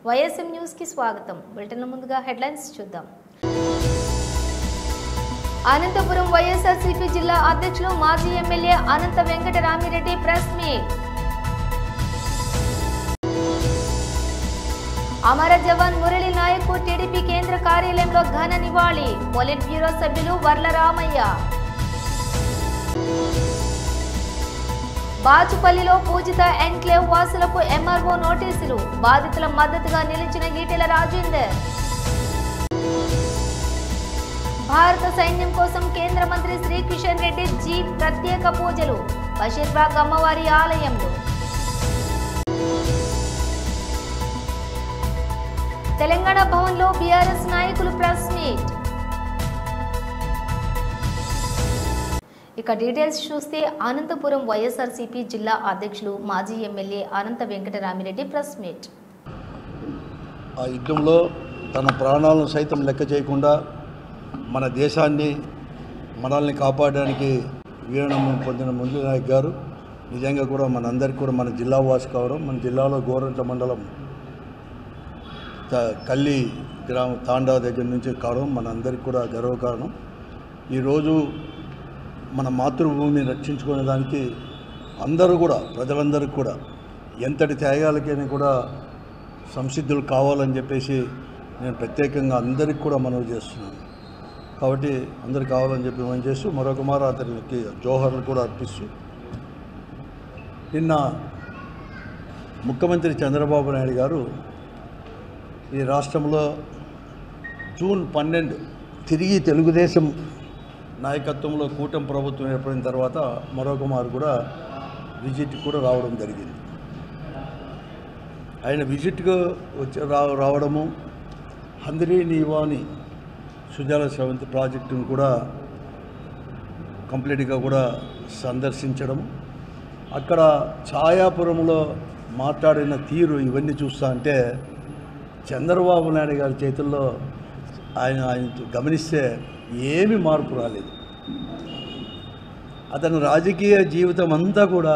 YSM news కి స్వాగతం. Bulletin ముందుగా హెడ్లైన్స్ చూద్దాం. అనంతపురం వైఎస్ఆర్సీపీ జిల్లా అధ్యక్షులు మాజీ ఎమ్మెల్యే అనంత వెంకటరామిరెడ్డి ప్రెస్ మీట్. అమర జవాన్ మురళి నాయక్ టీడీపీ కేంద్ర కార్యాలయంలో ఘన నివాళి. పొలిట్ బ్యూరో సభ్యులు వర్ల రామయ్య. బాచుపల్లిలో పూజిత ఎన్క్లేవ్ వాసులకు ఎంఆర్ఓ నోటీసులు. బాధితుల మద్దతుగా నిలిచిన ఈటెల రాజేందర్. భారత సైన్యం కోసం కేంద్ర మంత్రి శ్రీ కిషన్ రెడ్డి జీ ప్రత్యేక పూజలు. బషీర్బాగ్ అమ్మవారి ఆలయంలో. తెలంగాణ భవన్లో బీఆర్ఎస్ నాయకులు ప్రెస్ మీట్. ఇక డీటెయిల్స్ చూస్తే అనంతపురం వైఎస్ఆర్సీపీ జిల్లా అధ్యక్షులు మాజీ ఎమ్మెల్యే అనంత వెంకటరామిరెడ్డి ప్రెస్ మీట్. ఆ యుద్ధంలో తన ప్రాణాలను సైతం లెక్క చేయకుండా మన దేశాన్ని మనల్ని కాపాడడానికి వీరమరణం పొందిన మురళి నాయక్ గారు నిజంగా కూడా మనందరికీ కూడా మన జిల్లా వాసి కావడం, మన జిల్లాలో గోరంట్ల మండలం కల్లి గ్రామం తాండా దగ్గర నుంచి కావడం మనందరికీ కూడా గర్వకారణం. ఈరోజు మన మాతృభూమిని రక్షించుకునే దానికి అందరూ కూడా ప్రజలందరికీ కూడా ఎంతటి త్యాగాలకైనా కూడా సంసిద్ధులు కావాలని చెప్పేసి నేను ప్రత్యేకంగా అందరికీ కూడా మనవి చేస్తున్నాను. కాబట్టి అందరికి కావాలని చెప్పి మనం చేస్తూ మరొక మారు అతనికి జోహర్లు కూడా అర్పిస్తూ నిన్న ముఖ్యమంత్రి చంద్రబాబు నాయుడు గారు ఈ రాష్ట్రంలో జూన్ 12 తిరిగి తెలుగుదేశం నాయకత్వంలో కూటమి ప్రభుత్వం ఏర్పడిన తర్వాత మరొక మారు కూడా విజిట్కి కూడా రావడం జరిగింది. ఆయన విజిట్కు రావడము హంద్రీ నీవాని సుజల స్రవంతి ప్రాజెక్టును కూడా కంప్లీట్గా కూడా సందర్శించడం, అక్కడ ఛాయాపురంలో మాట్లాడిన తీరు ఇవన్నీ చూస్తా అంటే చంద్రబాబు నాయుడు గారి చేతుల్లో ఆయన గమనిస్తే ఏమీ మార్పు రాలేదు. అతని రాజకీయ జీవితం అంతా కూడా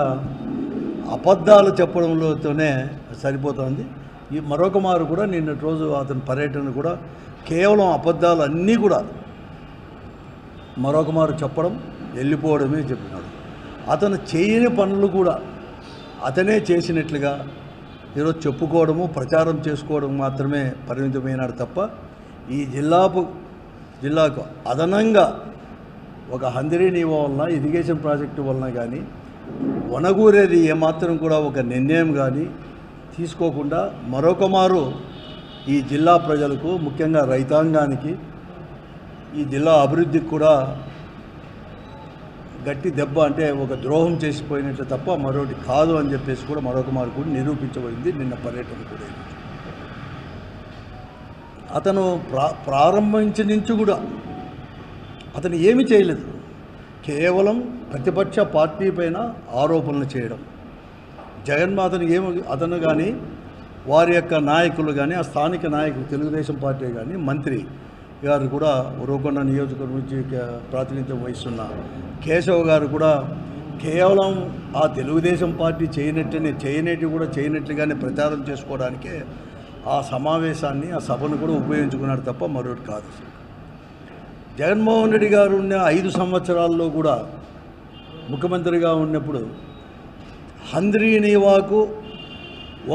అబద్ధాలు చెప్పడంలోనే సరిపోతుంది. ఈ మరొక మారు కూడా నిన్నటి రోజు అతని పర్యటన కూడా కేవలం అబద్ధాలు అన్నీ కూడా మరొక మారు చెప్పడం, వెళ్ళిపోవడమే చెప్పినాడు. అతను చేయని పనులు కూడా అతనే చేసినట్లుగా ఈరోజు చెప్పుకోవడము, ప్రచారం చేసుకోవడం మాత్రమే పరిమితమైనాడు తప్ప ఈ జిల్లాకు అదనంగా ఒక హంద్రీ నీవా వలన ఇరిగేషన్ ప్రాజెక్టు వలన కానీ వనగూరేది ఏమాత్రం కూడా ఒక నిర్ణయం కానీ తీసుకోకుండా మరొక మారు ఈ జిల్లా ప్రజలకు, ముఖ్యంగా రైతాంగానికి, ఈ జిల్లా అభివృద్ధికి కూడా గట్టి దెబ్బ అంటే ఒక ద్రోహం చేసిపోయినట్లు తప్ప మరొకటి కాదు అని చెప్పేసి కూడా మరొక మారు కూడా నిరూపించబడింది నిన్న పర్యటన కూడా. అతను ప్రారంభించి నుంచి కూడా అతను ఏమీ చేయలేదు, కేవలం ప్రతిపక్ష పార్టీ పైన ఆరోపణలు చేయడం. జగన్మాతను అతను కానీ వారి యొక్క నాయకులు కానీ ఆ స్థానిక నాయకులు తెలుగుదేశం పార్టీ కానీ మంత్రి గారు కూడా ఉరవకొండ నియోజకవర్గం నుంచి ప్రాతినిధ్యం వహిస్తున్న కేశవ్ గారు కూడా కేవలం ఆ తెలుగుదేశం పార్టీ చేయనట్టుగానే ప్రచారం చేసుకోవడానికే ఆ సమావేశాన్ని, ఆ సభను కూడా ఉపయోగించుకున్నాడు తప్ప మరొకటి కాదు. జగన్మోహన్ రెడ్డి గారు ఉన్న 5 సంవత్సరాల్లో కూడా ముఖ్యమంత్రిగా ఉన్నప్పుడు హంద్రీ నీవాకు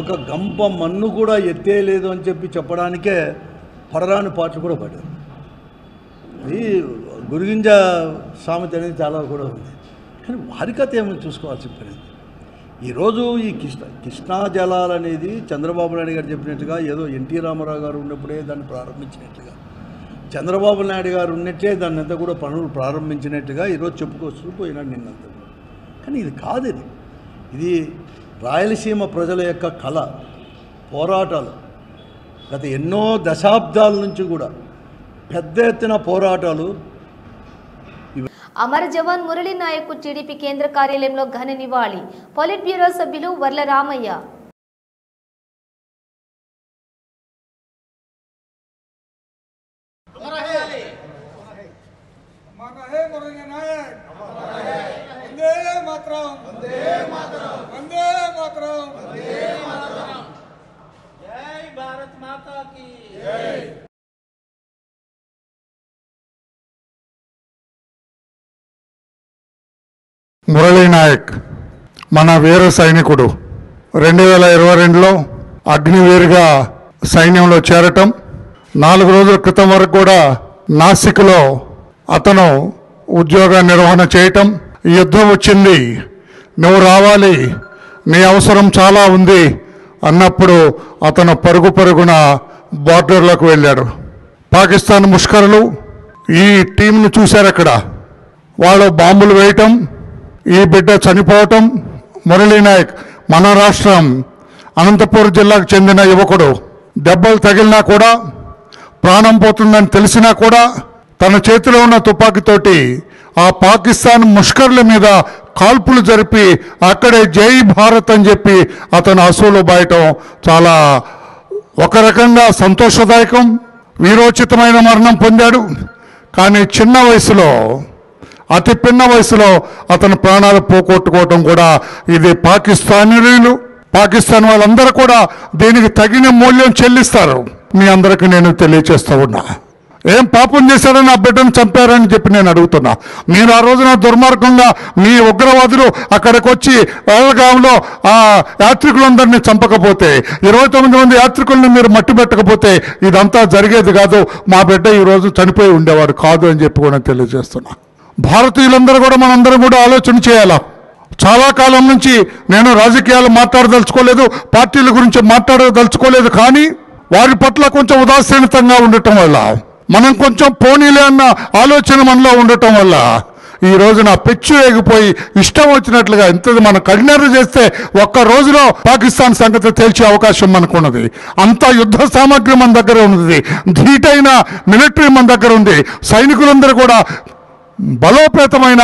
ఒక గంప మన్ను కూడా ఎత్తేయలేదు అని చెప్పడానికే పడరాని పాటలు కూడా పడ్డారు. ఇది గురిగింజ సామెత అనేది చాలా కూడా ఉంది. కానీ వారి కథ ఏమైనా చూసుకోవాల్సి పడింది. ఈరోజు ఈ కృష్ణా జలాలు అనేది చంద్రబాబు నాయుడు గారు చెప్పినట్టుగా ఏదో ఎన్టీ రామారావు గారు ఉన్నప్పుడే దాన్ని ప్రారంభించినట్టుగా, చంద్రబాబు నాయుడు గారు ఉన్నట్లే దాన్ని అంతా కూడా పనులు ప్రారంభించినట్టుగా ఈరోజు చెప్పుకొస్తూ పోయినాడు నిన్నంతా. కానీ ఇది కాదు, ఇది రాయలసీమ ప్రజల యొక్క కళ, పోరాటాలు. గత ఎన్నో దశాబ్దాల నుంచి కూడా పెద్ద ఎత్తున పోరాటాలు. అమర జవాన్ మురళి నాయక్ టీడీపీ కేంద్ర కార్యాలయంలో ఘన నివాళి. పొలిట్ బ్యూరో సభ్యులు వర్ల రామయ్య. जय भारत మురళీ నాయక్ మన వీర సైనికుడు 2022లో అగ్నివీరుగా సైన్యంలో చేరటం, 4 రోజుల క్రితం వరకు కూడా నాసిక్లో అతను ఉద్యోగ నిర్వహణ చేయటం, యుద్ధం వచ్చింది, నువ్వు రావాలి, నీ అవసరం చాలా ఉంది అన్నప్పుడు అతను పరుగున బార్డర్లోకి వెళ్ళాడు. పాకిస్తాన్ ముష్కరులు ఈ టీంను చూశారు. అక్కడ వాళ్ళు బాంబులు వేయటం, ఈ బిడ్డ చనిపోవటం. మురళీ నాయక్ మన రాష్ట్రం అనంతపూర్ జిల్లాకు చెందిన యువకుడు. దెబ్బలు తగిలినా కూడా, ప్రాణం పోతుందని తెలిసినా కూడా తన చేతిలో ఉన్న తుపాకీతోటి ఆ పాకిస్తాన్ ముష్కర్ల మీద కాల్పులు జరిపి అక్కడే జై భారత్ అని చెప్పి అతను అసూలు బాయటం చాలా ఒక రకంగా సంతోషదాయకం. వీరోచితమైన మరణం పొందాడు. కానీ చిన్న వయసులో, అతి పిన్న వయసులో అతను ప్రాణాలు పోగొట్టుకోవటం కూడా ఇది పాకిస్తాన్ వాళ్ళందరూ కూడా దీనికి తగిన మూల్యం చెల్లిస్తారు. మీ అందరికీ నేను తెలియచేస్తూ ఉన్నా. ఏం పాపం చేశారని ఆ బిడ్డను చంపారని చెప్పి నేను అడుగుతున్నా. మీరు ఆ రోజున దుర్మార్గంగా మీ ఉగ్రవాదులు అక్కడికి వచ్చి వేలగాంలో ఆ యాత్రికులందరినీ చంపకపోతే, 29 మంది యాత్రికులను మీరు మట్టి పెట్టకపోతే ఇదంతా జరిగేది కాదు. మా బిడ్డ ఈరోజు చనిపోయి ఉండేవాడు కాదు అని చెప్పి కూడా తెలియజేస్తున్నా. భారతీయులందరూ కూడా మనందరం కూడా ఆలోచన చేయాలా. చాలా కాలం నుంచి నేను రాజకీయాలు మాట్లాడదలుచుకోలేదు, పార్టీల గురించి మాట్లాడదలుచుకోలేదు. కానీ వారి పట్ల కొంచెం ఉదాసీనతంగా ఉండటం వల్ల, మనం కొంచెం పోనీలే అన్న ఆలోచన మనలో ఉండటం వల్ల ఈ రోజున పెచ్చు ఎగిపోయి ఇష్టం వచ్చినట్లుగా ఇంత మనం కఠినరు చేస్తే ఒక్క రోజులో పాకిస్తాన్ సంగతి తేల్చే అవకాశం మనకున్నది. అంత యుద్ధ సామాగ్రి మన దగ్గర ఉన్నది, ధీటైన మిలిటరీ మన దగ్గర ఉంది, సైనికులందరూ కూడా బలోపేతమైన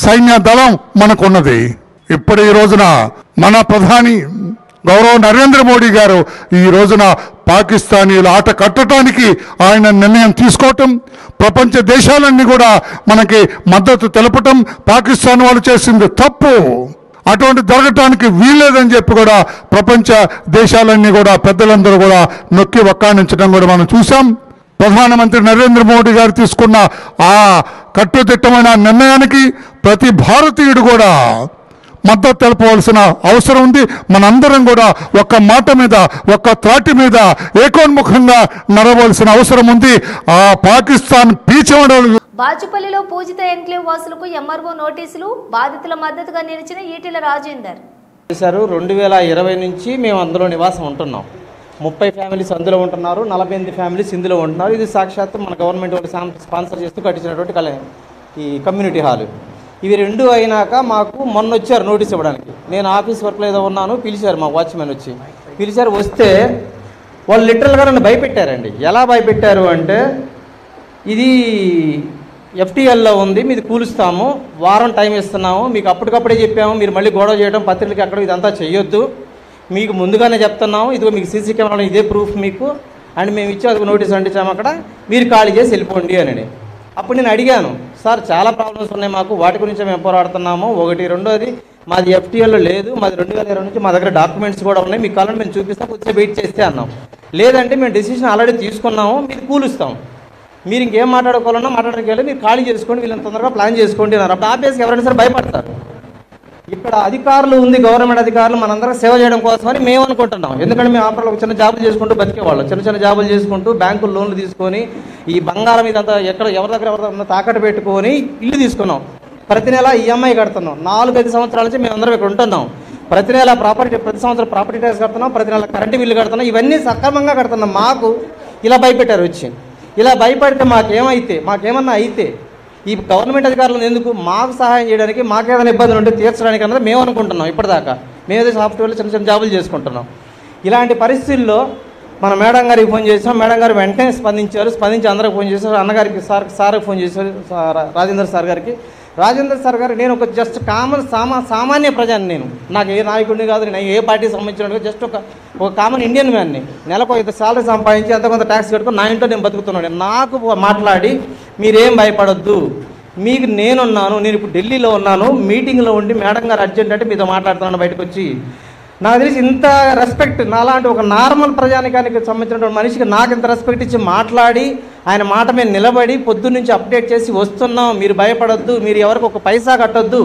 సైన్య దళం మనకున్నది. ఇప్పుడు ఈ రోజున మన ప్రధాని గౌరవ నరేంద్ర మోడీ గారు ఈ రోజున పాకిస్తానీల ఆట కట్టడానికి ఆయన నిర్ణయం తీసుకోవటం, ప్రపంచ దేశాలన్నీ కూడా మనకి మద్దతు తెలపటం, పాకిస్తాన్ వాళ్ళు చేసింది తప్పు, అటువంటి జరగటానికి వీల్లేదని చెప్పి కూడా ప్రపంచ దేశాలన్నీ కూడా పెద్దలందరూ కూడా నొక్కి వక్కాణించడం కూడా మనం చూసాం. ప్రధానమంత్రి నరేంద్ర మోడీ గారు తీసుకున్న ఆ కట్టుదిట్టమైన నిర్ణయానికి ప్రతి భారతీయుడు కూడా మద్దతు తెలపవలసిన అవసరం ఉంది. మనందరం కూడా ఒక్క మాట మీద, ఒక్క త్రాటి మీద ఏకోన్ముఖంగా నడవలసిన అవసరం ఉంది. ఆ పాకిస్తాన్ పీచమడలు. బాచుపల్లిలో పూజిత ఎన్క్లేవ్ వాసులకు ఎంఆర్ఓ నోటీసులు, బాధితుల మద్దతుగా నిలిచిన ఈటెల రాజేందర్. 2020 నుంచి మేము అందులో నివాసం ఉంటున్నాం. 30 ఫ్యామిలీస్ అందులో ఉంటున్నారు, 48 ఫ్యామిలీస్ ఇందులో ఉంటున్నారు. ఇది సాక్షాత్తు మన గవర్నమెంట్ వాళ్ళు స్పాన్సర్ చేస్తూ కట్టించినటువంటి ఈ కమ్యూనిటీ హాల్. ఇవి 2 అయినాక మాకు మొన్న వచ్చారు నోటీస్ ఇవ్వడానికి. నేను ఆఫీస్ వర్క్లో ఏదో ఉన్నాను, పిలిచారు మా వాచ్మెన్ వచ్చి పిలిచారు. వస్తే వాళ్ళు లిటరల్గా నన్ను భయపెట్టారండి. ఎలా భయపెట్టారు అంటే, ఇది ఎఫ్టీఎల్లో ఉంది, మీది కూలుస్తాము, వారం టైం ఇస్తున్నాము, మీకు అప్పటికప్పుడే చెప్పాము, మీరు మళ్ళీ గొడవ చేయడం, పత్రికలకి అక్కడ ఇదంతా చేయొద్దు, మీకు ముందుగానే చెప్తున్నాము, ఇదిగో మీకు సీసీ కెమెరాలో ఇదే ప్రూఫ్ మీకు, అండ్ మేము ఇచ్చి అది నోటీస్ అంటించాము, అక్కడ మీరు ఖాళీ చేసి వెళ్ళిపోండి అని. అప్పుడు నేను అడిగాను, సార్ చాలా ప్రాబ్లమ్స్ ఉన్నాయి మాకు, వాటి గురించి మేము పోరాడుతున్నాము. 1, 2 మాది ఎఫ్టీఎల్లో లేదు, మాది 2020 నుంచి మా దగ్గర డాక్యుమెంట్స్ కూడా ఉన్నాయి, మీకు కావాలని మేము చూపిస్తాం, కొద్దిసేపు వెయిట్ చేస్తే అన్నాం. లేదంటే మేము డెసిషన్ ఆల్రెడీ తీసుకున్నాము, మీరు కూలుస్తాం, మీరు ఇంకేం మాట్లాడుకోవాలన్నా మాట్లాడడానికి వెళ్ళి మీరు ఖాళీ చేసుకోండి, వీళ్ళని తొందరగా ప్లాన్ చేసుకోండి అన్నారు. అప్పుడు ఆఫీస్కి ఎవరైనా సరే భయపడతారు. ఇక్కడ అధికారులు ఉంది, గవర్నమెంట్ అధికారులు మనందరం సేవ చేయడం కోసమని మేము అనుకుంటున్నాం. ఎందుకంటే మేము ఆపరేలో చిన్న జాబులు చేసుకుంటూ బతికేవాళ్ళం, చిన్న జాబులు చేసుకుంటూ బ్యాంకులు లోన్లు తీసుకొని ఈ బంగారం ఇదంతా ఎవరి దగ్గర తాకట్టు పెట్టుకొని ఇల్లు తీసుకున్నాం. ప్రతి నెల ఈఎంఐ కడుతున్నాం. 4-5 సంవత్సరాల నుంచి మేము అందరం ఇక్కడ ఉంటున్నాం. ప్రతి నెల ప్రతి సంవత్సరం ప్రాపర్టీ ట్యాక్స్ కడుతున్నాం, ప్రతి నెల కరెంటు బిల్లు కడుతున్నాం, ఇవన్నీ సక్రమంగా కడుతున్నాం. మాకు ఇలా భయపెట్టారు వచ్చి. ఇలా భయపడితే మాకేమన్నా అయితే ఈ గవర్నమెంట్ అధికారులను ఎందుకు మాకు సహాయం చేయడానికి, మాకేదైనా ఇబ్బందులు ఉంటే తీర్చడానికి అన్నది మేము అనుకుంటున్నాం. ఇప్పటిదాకా మేమేదో సాఫ్ట్వేర్లో చిన్న జాబులు చేసుకుంటున్నాం. ఇలాంటి పరిస్థితుల్లో మన మేడం గారికి ఫోన్ చేసాం. మేడం గారు వెంటనే స్పందించి అందరికి ఫోన్ చేశారు. అన్నగారికి సార్కి ఫోన్ చేశారు, రాజేందర్ సార్ గారికి. రాజేందర్ సార్ గారు, నేను ఒక జస్ట్ సామాన్య ప్రజాని, నేను నాకు ఏ నాయకుడిని కాదు, నేను ఏ పార్టీకి సంబంధించిన జస్ట్ ఒక కామన్ ఇండియన్ మ్యాన్ని. నెలకు ఇంత శాలరీ సంపాదించి అంత కొంత ట్యాక్స్ కట్టుకొని నా ఇంట్లో నేను బతుకుతున్నాను. నాకు మాట్లాడి మీరేం భయపడొద్దు, మీకు నేనున్నాను, నేను ఇప్పుడు ఢిల్లీలో ఉన్నాను, మీటింగ్లో ఉండి మేడం గారు అర్జెంట్ అంటే మీతో మాట్లాడుతున్నాను బయటకు వచ్చి, నాకు తెలిసి ఇంత రెస్పెక్ట్ నాలాంటి ఒక నార్మల్ ప్రజానికానికి సంబంధించినటువంటి మనిషికి నాకు ఇంత రెస్పెక్ట్ ఇచ్చి మాట్లాడి ఆయన మాట మీద నిలబడి పొద్దున్నుంచి అప్డేట్ చేసి వస్తున్నాం, మీరు భయపడొద్దు, మీరు ఎవరికి ఒక పైసా కట్టొద్దు,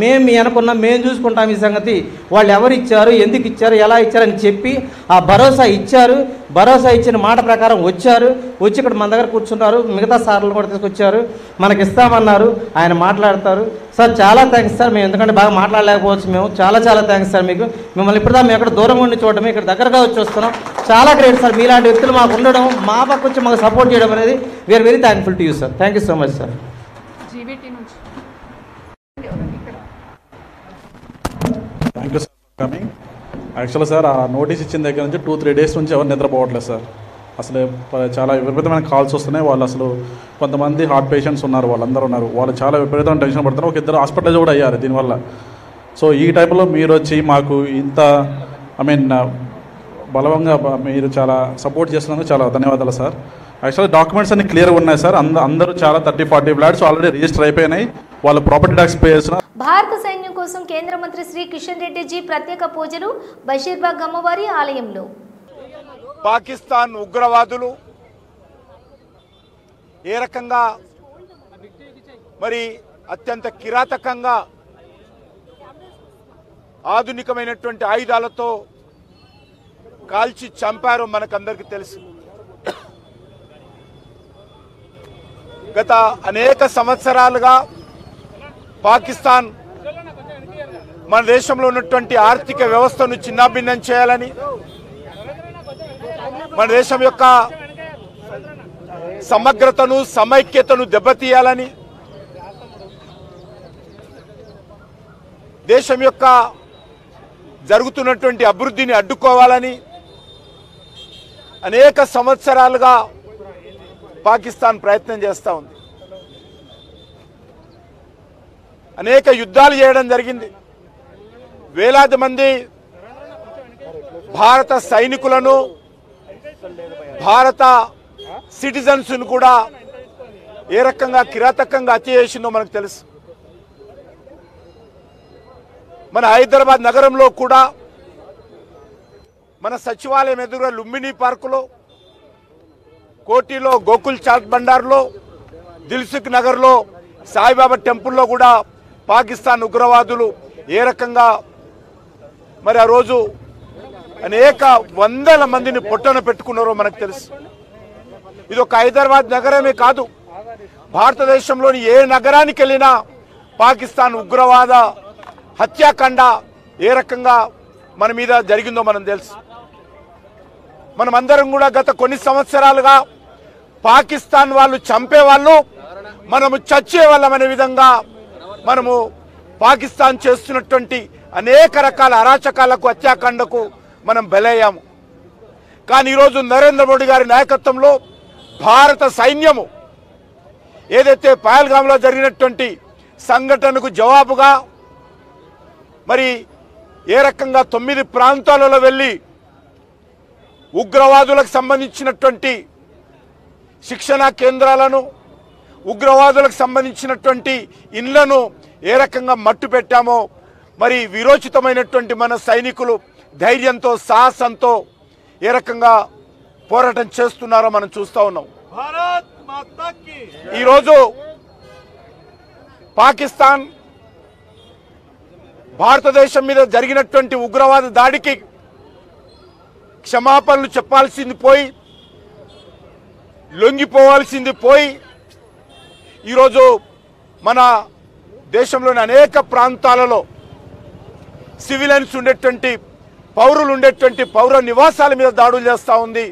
మేము మీ అనుకున్నాం, మేము చూసుకుంటాం ఈ సంగతి, వాళ్ళు ఎవరు ఇచ్చారు, ఎందుకు ఇచ్చారు, ఎలా ఇచ్చారని చెప్పి ఆ భరోసా ఇచ్చారు. భరోసా ఇచ్చిన మాట ప్రకారం వచ్చారు, వచ్చి ఇక్కడ మన దగ్గర కూర్చున్నారు. మిగతా సార్లు కూడా తీసుకొచ్చారు, మనకి ఇస్తామన్నారు. ఆయన మాట్లాడతారు. సార్ చాలా థ్యాంక్స్ సార్, మేము ఎందుకంటే బాగా మాట్లాడలేకపోవచ్చు, మేము చాలా థ్యాంక్స్ సార్ మీకు. మిమ్మల్ని ఇప్పుడుదా మేము ఎక్కడ దూరంగా ఉండి చూడటం, ఇక్కడ దగ్గరగా వచ్చి వస్తున్నాం. చాలా గ్రేట్ సార్, మీలాంటి వ్యక్తులు మాకు ఉండడం, మా పక్క వచ్చి మాకు సపోర్ట్ చేయడం అనేది we're very thankful to you sir. Thank you so much sir. Thank you sir for coming. యాక్చువల్గా సార్ ఆ నోటీస్ ఇచ్చిన దగ్గర నుంచి 2-3 డేస్ నుంచి ఎవరు నిద్రపోవట్లేదు సార్. అసలు చాలా విపరీతమైన కాల్స్ వస్తున్నాయి. వాళ్ళు అసలు కొంతమంది హార్ట్ పేషెంట్స్ ఉన్నారు, వాళ్ళందరూ ఉన్నారు, వాళ్ళు చాలా విపరీతమైన టెన్షన్ పడుతున్నారు. ఒక 2 హాస్పిటల్స్ కూడా అయ్యారు దీనివల్ల. సో ఈ టైంలో మీరు వచ్చి మాకు ఇంత బలవంగా మీరు చాలా సపోర్ట్ చేస్తున్నందుకు చాలా ధన్యవాదాలు సార్. యాక్చువల్లీ డాక్యుమెంట్స్ అన్ని క్లియర్గా ఉన్నాయి సార్. అందరూ చాలా 30-40 ఫ్లాట్స్ ఆల్రెడీ రిజిస్టర్ అయిపోయినాయి. వాళ్ళ ప్రాపర్టీ ట్యాక్స్ పే చేస్తున్నారు. భారత సైన్యం కోసం కేంద్ర మంత్రి శ్రీ కిషన్ రెడ్డి జీ ప్రత్యేక పూజలు బషీర్బాగ్ అమ్మవారి ఆలయంలో. పాకిస్తాన్ ఉగ్రవాదులు ఏ రకంగా మరి అత్యంత కిరాతకంగా ఆధునికమైనటువంటి ఆయుధాలతో కాల్చి చంపారో మనకందరికీ తెలుసు. గత అనేక సంవత్సరాలుగా పాకిస్తాన్ మన దేశంలో ఉన్నటువంటి ఆర్థిక వ్యవస్థను చిన్నాభిన్నం చేయాలని, మన దేశం యొక్క సమగ్రతను సమైక్యతను దెబ్బతీయాలని, దేశం యొక్క జరుగుతున్నటువంటి అభివృద్ధిని అడ్డుకోవాలని అనేక సంవత్సరాలుగా పాకిస్తాన్ ప్రయత్నం చేస్తూ ఉంది. అనేక యుద్ధాలు చేయడం జరిగింది. వేలాది మంది భారత సైనికులను, భారత సిటిజన్స్ను కూడా ఏ రకంగా కిరాతకంగా హత్య చేసిందో మనకు తెలుసు. మన హైదరాబాద్ నగరంలో కూడా మన సచివాలయం ఎదురుగా లుంబిని పార్కులో, కోటిలో, గోకుల్ చాట్ బండార్లో, దిల్సుఖ్ నగర్లో, సాయిబాబా టెంపుల్లో కూడా పాకిస్తాన్ ఉగ్రవాదులు ఏ రకంగా మరి ఆ రోజు అనేక వందల మందిని పొట్టన పెట్టుకున్నారో మనకు తెలుసు. ఇది ఒక హైదరాబాద్ నగరమే కాదు, భారతదేశంలోని ఏ నగరానికి వెళ్ళినా పాకిస్తాన్ ఉగ్రవాద హత్యాకాండ ఏ రకంగా మన మీద జరిగిందో మనం తెలుసు. మనమందరం కూడా గత కొన్ని సంవత్సరాలుగా పాకిస్తాన్ వాళ్ళు చంపేవాళ్ళు, మనము చచ్చేవాళ్ళం అనే విధంగా మనము పాకిస్తాన్ చేస్తున్నటువంటి అనేక రకాల అరాచకాలకు, హత్యాకాండకు మనం బలయ్యాము. కానీ ఈరోజు నరేంద్ర మోడీ గారి నాయకత్వంలో భారత సైన్యము ఏదైతే పహల్గామ్లో జరిగినటువంటి సంఘటనకు జవాబుగా మరి ఏ రకంగా 9 ప్రాంతాలలో వెళ్ళి ఉగ్రవాదులకు సంబంధించినటువంటి శిక్షణా కేంద్రాలను, ఉగ్రవాదులకు సంబంధించినటువంటి ఇండ్లను ఏ రకంగా మట్టు పెట్టామో, మరి విరోచితమైనటువంటి మన సైనికులు ధైర్యంతో, సాహసంతో ఏ రకంగా పోరాటం చేస్తున్నారో మనం చూస్తూ ఉన్నాం. ఈరోజు పాకిస్తాన్ భారతదేశం మీద జరిగినటువంటి ఉగ్రవాద దాడికి క్షమాపణలు చెప్పాల్సింది పోయి, లొంగిపోవాల్సింది పోయి, ఈరోజు మన దేశంలోని అనేక ప్రాంతాలలో సివిలియన్స్ ఉండేటువంటి, పౌరులు ఉండేటువంటి పౌర నివాసాల మీద దాడులు చేస్తూ ఉంది.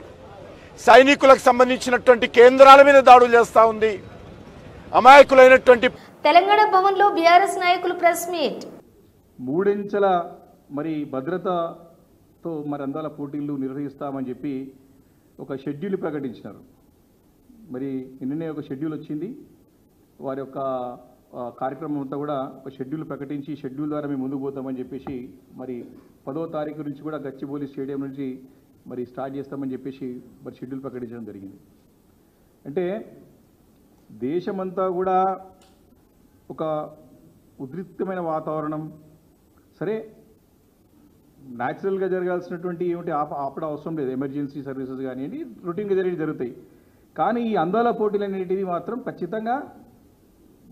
సైనికులకు సంబంధించినటువంటి కేంద్రాల మీద దాడులు చేస్తూ ఉంది. అమాయకులైనటువంటి తెలంగాణ భవన్లో బీఆర్ఎస్ నాయకులు ప్రెస్ మీట్. 3 అంచెల మరి భద్రతతో మరి అందాల పోటీలు నిర్వహిస్తామని చెప్పి ఒక షెడ్యూల్ ప్రకటించినారు. మరి నిన్ననే ఒక షెడ్యూల్ వచ్చింది. వారి యొక్క కార్యక్రమం అంతా కూడా ఒక షెడ్యూల్ ప్రకటించి, షెడ్యూల్ ద్వారా మేము ముందుకు పోతామని చెప్పేసి మరి 10వ తారీఖు నుంచి కూడా గచ్చిబౌలి స్టేడియం నుంచి మరి స్టార్ట్ చేస్తామని చెప్పేసి మరి షెడ్యూల్ ప్రకటించడం జరిగింది. అంటే దేశమంతా కూడా ఒక ఉద్రిక్తమైన వాతావరణం. సరే, న్యాచురల్గా జరగాల్సినటువంటి ఏమిటి ఆపడం అవసరం లేదు. ఎమర్జెన్సీ సర్వీసెస్ కానివ్వండి రొటీన్గా జరుగుతాయి. కానీ ఈ అందాల పోటీలు అనేటివి మాత్రం ఖచ్చితంగా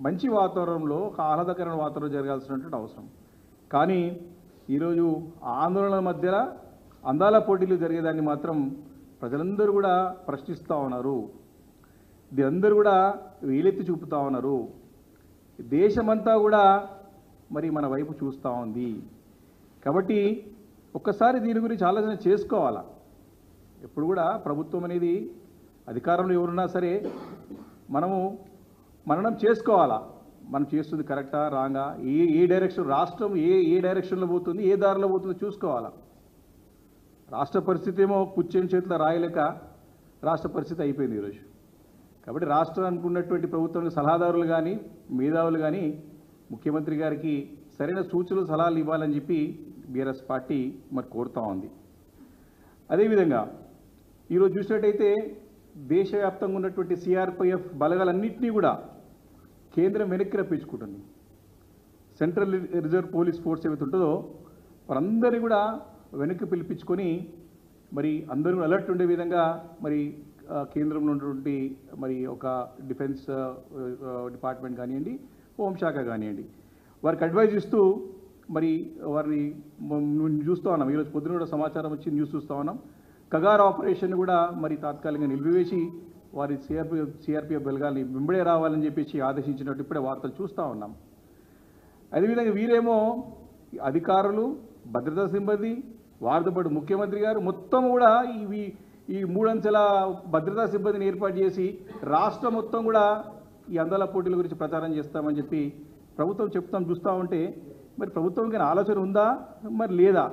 మంచి వాతావరణంలో, ఒక ఆహ్లాదకరమైన వాతావరణంలో జరగాల్సినటువంటి అవసరం. కానీ ఈరోజు ఆందోళనల మధ్యలో అందాల పోటీలు జరిగేదాన్ని మాత్రం ప్రజలందరూ కూడా ప్రశ్నిస్తూ ఉన్నారు. అందరూ కూడా వేలెత్తి చూపుతూ ఉన్నారు. దేశమంతా కూడా మరి మన వైపు చూస్తూ ఉంది. కాబట్టి ఒక్కసారి దీని గురించి ఆలోచన చేసుకోవాలా. ఎప్పుడు కూడా ప్రభుత్వం అనేది అధికారంలో ఎవరున్నా సరే మననం చేసుకోవాలా. మనం చేస్తుంది కరెక్టా రాంగా, ఏ డైరెక్షన్ రాష్ట్రం ఏ డైరెక్షన్లో పోతుంది, ఏ దారిలో పోతుందో చూసుకోవాలా. రాష్ట్ర పరిస్థితి ఏమో పుచ్చని చేతిలో రాయలేక రాష్ట్ర పరిస్థితి అయిపోయింది ఈరోజు. కాబట్టి రాష్ట్రానికి ఉన్నటువంటి ప్రభుత్వానికి సలహాదారులు కానీ మేధావులు కానీ ముఖ్యమంత్రి గారికి సరైన సూచనలు సలహాలు ఇవ్వాలని చెప్పి బీఆర్ఎస్ పార్టీ మరి కోరుతూ ఉంది. అదేవిధంగా ఈరోజు చూసినట్టయితే దేశవ్యాప్తంగా ఉన్నటువంటి సిఆర్పిఎఫ్ బలగాలన్నింటినీ కూడా కేంద్రం వెనక్కి రప్పించుకుంటుంది. సెంట్రల్ రిజర్వ్ పోలీస్ ఫోర్స్ ఏవైతే ఉంటుందో వారందరినీ కూడా వెనక్కి పిలిపించుకొని మరి అందరూ అలర్ట్ ఉండే విధంగా మరి కేంద్రంలో ఉన్నటువంటి మరి ఒక డిఫెన్స్ డిపార్ట్మెంట్ కానివ్వండి, హోంశాఖ కానివ్వండి, వారికి అడ్వైజ్ ఇస్తూ మరి వారిని చూస్తూ ఉన్నాం. ఈరోజు పొద్దున కూడా సమాచారం వచ్చి న్యూస్ చూస్తూ ఉన్నాం. కగార్ ఆపరేషన్ కూడా మరి తాత్కాలికంగా నిలిపివేసి వారి సిఆర్పిఎఫ్ బలగాల్ని వెంబడే రావాలని చెప్పేసి ఆదేశించినట్టు ఇప్పుడే వార్తలు చూస్తూ ఉన్నాం. అదేవిధంగా వీరేమో అధికారులు, భద్రతా సిబ్బంది, వారితో పాటు ముఖ్యమంత్రి గారు మొత్తం కూడా ఈ 3 అంచెల భద్రతా సిబ్బందిని ఏర్పాటు చేసి రాష్ట్రం మొత్తం కూడా ఈ అందాల పోటీల గురించి ప్రచారం చేస్తామని చెప్పి ప్రభుత్వం చూస్తూ ఉంటే మరి ప్రభుత్వంకి ఆలోచన ఉందా మరి లేదా?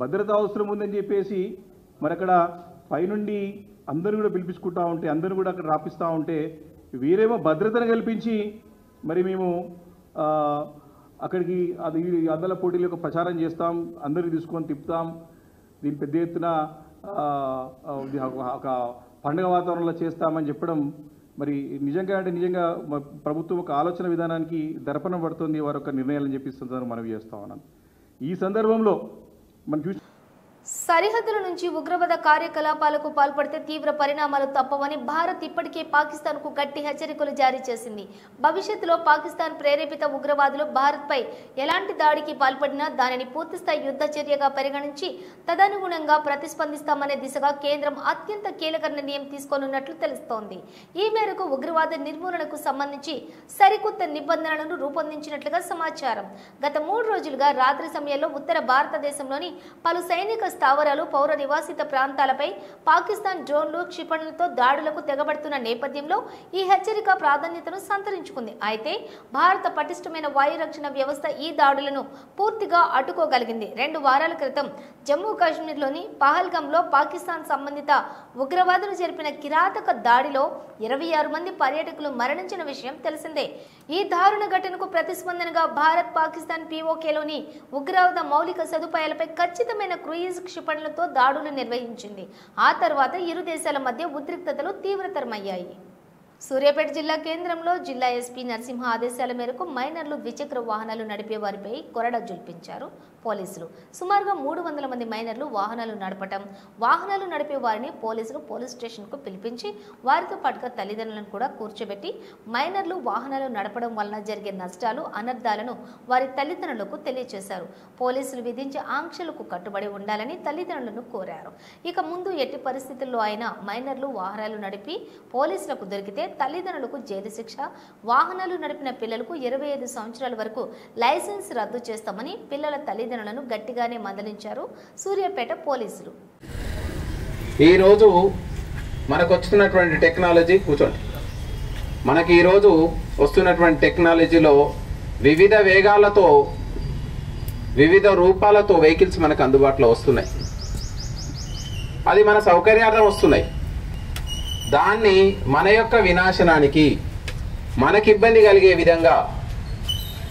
భద్రత అవసరం ఉందని చెప్పేసి మరి అక్కడ పైనుండి అందరూ కూడా పిలిపించుకుంటూ ఉంటే, అందరూ కూడా అక్కడ రాపిస్తూ ఉంటే వీరేమో భద్రతను కల్పించి మరి మేము అక్కడికి అందాల పోటీల యొక్క ప్రచారం చేస్తాం, అందరినీ తీసుకొని తిప్పుతాం, దీన్ని పెద్ద ఎత్తున ఒక పండుగ వాతావరణంలో చేస్తామని చెప్పడం మరి నిజంగా ప్రభుత్వం ఒక ఆలోచన విధానానికి దర్పణం పడుతుంది వారి యొక్క నిర్ణయాలను చెప్పిస్తుందని మనవి చేస్తా ఉన్నాను. ఈ సందర్భంలో మనం చూసి సరిహద్దుల నుంచి ఉగ్రవాద కార్యకలాపాలకు పాల్పడితే తీవ్ర పరిణామాలు తప్పవని భారత్ ఇప్పటికే పాకిస్తాన్కు గట్టి హెచ్చరికలు జారీ చేసింది. భవిష్యత్తులో పాకిస్తాన్ ప్రేరేపిత ఉగ్రవాదులు భారత్పై ఎలాంటి దాడికి పాల్పడినా దానిని పూర్తిస్థాయి యుద్ధ చర్యగా పరిగణించి తదనుగుణంగా ప్రతిస్పందిస్తామనే దిశగా కేంద్రం అత్యంత కీలక నిర్ణయం తీసుకోనున్నట్లు తెలుస్తోంది. ఈ మేరకు ఉగ్రవాద నిర్మూలనకు సంబంధించి సరికొత్త నిబంధనలను రూపొందించినట్లుగా సమాచారం. గత 3 రోజులుగా రాత్రి సమయంలో ఉత్తర భారతదేశంలోని పలు సైనిక స్థావరాలు, పౌర నివాసిత ప్రాంతాలపై పాకిస్తాన్ డ్రోన్లు, క్షిపణులతో దాడులకు తెగబడుతున్న నేపథ్యంలో ఈ హెచ్చరిక ప్రాధాన్యతను సంతరించుకుంది. అయితే భారత పటిష్టమైన వాయు రక్షణ వ్యవస్థ ఈ దాడులను పూర్తిగా అడ్డుకోగలిగింది. 2 వారాల క్రితం జమ్మూ కాశ్మీర్లోని పహల్గాంలో పాకిస్తాన్ సంబంధిత ఉగ్రవాదులు జరిపిన కిరాతక దాడిలో 26 మంది పర్యాటకులు మరణించిన విషయం తెలిసిందే. ఈ దారుణ ఘటనకు ప్రతిస్పందనగా భారత్ పాకిస్తాన్ POKలోని ఉగ్రవాద మౌలిక సదుపాయాలపై ఖచ్చితమైన క్రూయిజ్ క్షిపణులతో దాడులు నిర్వహించింది. ఆ తర్వాత ఇరు దేశాల మధ్య ఉద్రిక్తతలు తీవ్రతరమయ్యాయి. సూర్యాపేట జిల్లా కేంద్రంలో జిల్లా ఎస్పీ నరసింహ ఆదేశాల మేరకు మైనర్లు ద్విచక్ర వాహనాలు నడిపే వారిపై కొరడా జుల్పించారు పోలీసులు. సుమారుగా 300 మంది మైనర్లు వాహనాలు నడపటం, వాహనాలు నడిపే వారిని పోలీసులు పోలీస్ స్టేషన్కు పిలిపించి వారితో పాటుగా తల్లిదండ్రులను కూడా కూర్చోబెట్టి మైనర్లు వాహనాలు నడపడం వలన జరిగే నష్టాలు, అనర్థాలను వారి తల్లిదండ్రులకు తెలియజేశారు. పోలీసులు విధించే ఆంక్షలకు కట్టుబడి ఉండాలని తల్లిదండ్రులను కోరారు. ఇక ముందు ఎట్టి పరిస్థితుల్లో అయినా మైనర్లు వాహనాలు నడిపి పోలీసులకు దొరికితే తల్లిదండ్రులకు జైలు శిక్ష, వాహనాలు నడిపిన పిల్లలకు 25 సంవత్సరాల వరకు లైసెన్స్ రద్దు చేస్తామని పిల్లల తల్లిదండ్రులను గట్టిగానే మందలించారు సూర్యాపేట పోలీసులు. ఈరోజు మనకు వస్తున్నటువంటి టెక్నాలజీ మనకి ఈరోజు వస్తున్నటువంటి టెక్నాలజీలో వివిధ వేగాలతో, వివిధ రూపాలతో వెహికల్స్ మనకు అందుబాటులో వస్తున్నాయి. అది మన సౌకర్యార్థం వస్తున్నాయి. దాన్ని మన యొక్క వినాశనానికి, మనకి ఇబ్బంది కలిగే విధంగా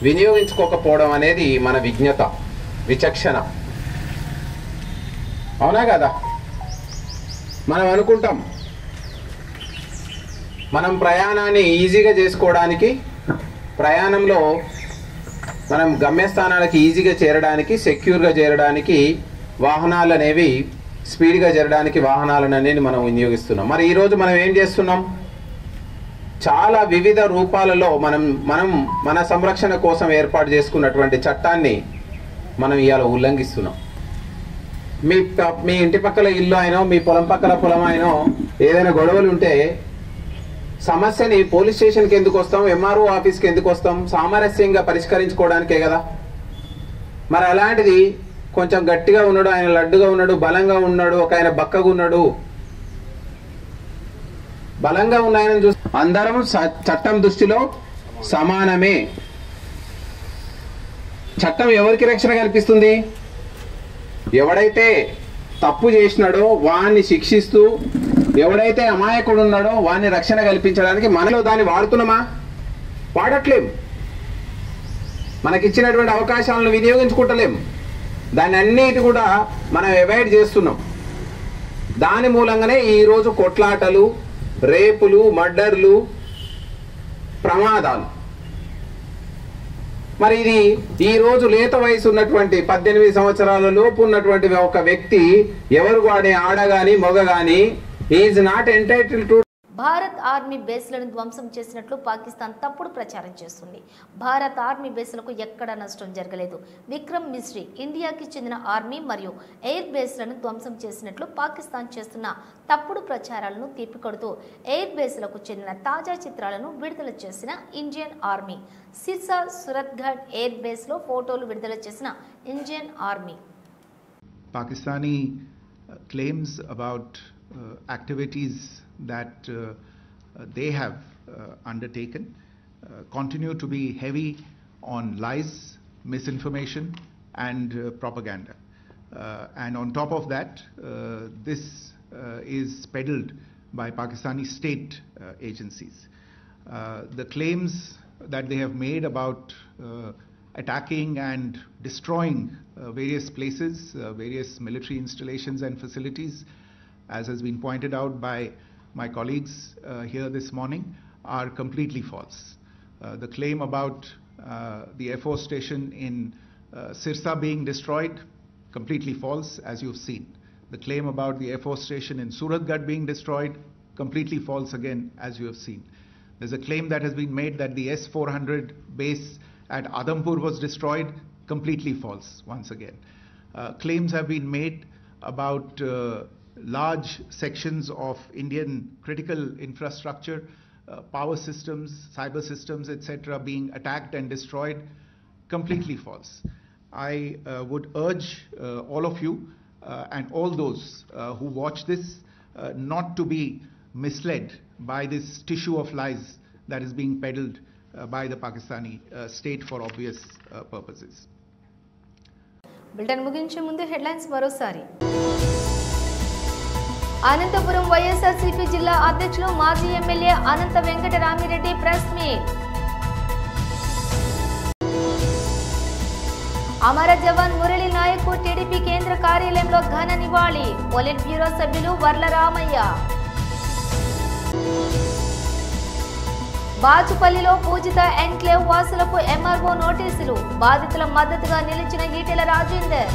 వినియోగించుకోకపోవడం అనేది మన విజ్ఞత, విచక్షణ. అవునా కదా? మనం అనుకుంటాం మనం ప్రయాణాన్ని ఈజీగా చేసుకోవడానికి, ప్రయాణంలో మనం గమ్యస్థానాలకి ఈజీగా చేరడానికి, సెక్యూర్గా చేరడానికి వాహనాలు అనేవి స్పీడ్గా చేరడానికి వాహనాలను అనేది మనం వినియోగిస్తున్నాం. మరి ఈరోజు మనం ఏం చేస్తున్నాం? చాలా వివిధ రూపాలలో మనం మన సంరక్షణ కోసం ఏర్పాటు చేసుకున్నటువంటి చట్టాన్ని మనం ఇవాళ ఉల్లంఘిస్తున్నాం. మీ ఇంటి పక్కల ఇల్లు అయినో, మీ పొలం పక్కల పొలం అయినో ఏదైనా గొడవలు ఉంటే సమస్యని పోలీస్ స్టేషన్కి ఎందుకు వస్తాం, ఎంఆర్ఓ ఆఫీస్కి ఎందుకు వస్తాం? సామరస్యంగా పరిష్కరించుకోవడానికే కదా. మరి అలాంటిది కొంచెం గట్టిగా ఉన్నాడు, ఆయన లడ్డుగా ఉన్నాడు, బలంగా ఉన్నాడు, ఒక ఆయన బక్కగా ఉన్నాడు, బలంగా ఉన్నాయని చూసి అందరం చట్టం దృష్టిలో సమానమే. చట్టం ఎవరికి రక్షణ కల్పిస్తుంది? ఎవడైతే తప్పు చేసినాడో వాణ్ణి శిక్షిస్తూ, ఎవడైతే అమాయకుడు ఉన్నాడో వాణ్ణి రక్షణ కల్పించడానికి మనలో దాన్ని వాడుతున్నామా? వాడట్లేం. మనకిచ్చినటువంటి అవకాశాలను వినియోగించుకుంటలేం. దాన్ని అన్నిటి కూడా మనం అవాయిడ్ చేస్తున్నాం. దాని మూలంగానే ఈరోజు కొట్లాటలు, రేపులు, మర్డర్లు, ప్రమాదాలు. మరి ఇది ఈరోజు లేత వయసు ఉన్నటువంటి 18 సంవత్సరాల లోపు ఉన్నటువంటి ఒక వ్యక్తి, ఎవరు కానీ ఆడగాని మగ గాని, is not entitled to. Bharat army బేస్లను ధ్వంసం చేసినట్లు పాకిస్తాన్ తప్పుడు ప్రచారం చేస్తుంది. భారత్ ఆర్మీ బేస్లకు ఎక్కడా నష్టం జరగలేదు. విక్రమ్ మిస్రీ ఇండియాకి చెందిన ఆర్మీ మరియు ఎయిర్ బేస్లను ధ్వంసం చేసినట్లు పాకిస్తాన్ చేస్తున్న తప్పుడు ప్రచారాలను తిప్పికొడుతూ ఎయిర్ బేస్లకు చెందిన తాజా చిత్రాలను విడుదల చేసిన ఇండియన్ ఆర్మీ. సిర్సా సురత్గఢ్ ఎయిర్ బేస్లో ఫోటోలు విడుదల చేసిన Indian army. Pakistani claims about activities that they have undertaken continue to be heavy on lies, misinformation and propaganda. And on top of that, this is peddled by Pakistani state agencies. The claims that they have made about attacking and destroying various places, various military installations and facilities, as has been pointed out by my colleagues here this morning, are completely false. The claim about the Air Force station in Sirsa being destroyed, completely false, as you've seen. The claim about the Air Force station in Suratgarh being destroyed, completely false again, as you have seen. There's a claim that has been made that the S-400 base at Adampur was destroyed, completely false once again. Claims have been made about large sections of Indian critical infrastructure, power systems, cyber systems, etc. being attacked and destroyed, completely false. I would urge all of you and all those who watch this not to be misled by this tissue of lies that is being peddled by the Pakistani state for obvious purposes. Bulletin ముగించే ముందు headlines మరోసారి. అనంతపురం వైఎస్ఆర్సీపీ జిల్లా అధ్యక్షులు మాజీ MLA అనంత Venkatarami Reddy press meet. అమర జవాన్ Murali Naik TDP కేంద్ర కార్యాలయంలో ఘన నివాళి. పొలిట్ బ్యూరో సభ్యులు వర్ల రామయ్య. బాచుపల్లిలో పూజిత ఎన్క్లేవ్ వాసులకు ఎంఆర్ఓ నోటీసులు. బాధితుల మద్దతుగా నిలిచిన ఈటెల రాజేందర్.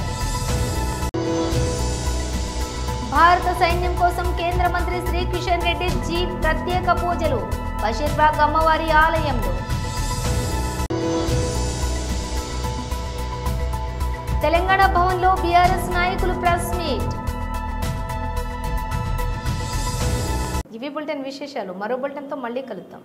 భారత సైన్యం కోసం కేంద్ర మంత్రి శ్రీ కిషన్ రెడ్డి జీ ప్రత్యేక పూజలు. బషీర్బాగ్ అమ్మవారి ఆలయంలో. తెలంగాణ భవన్లో బీఆర్ఎస్ నాయకులు ప్రెస్ మీట్. ఇవి బులెటిన్ విశేషాలు. మరో బులెటిన్తో మళ్ళీ కలుద్దాం.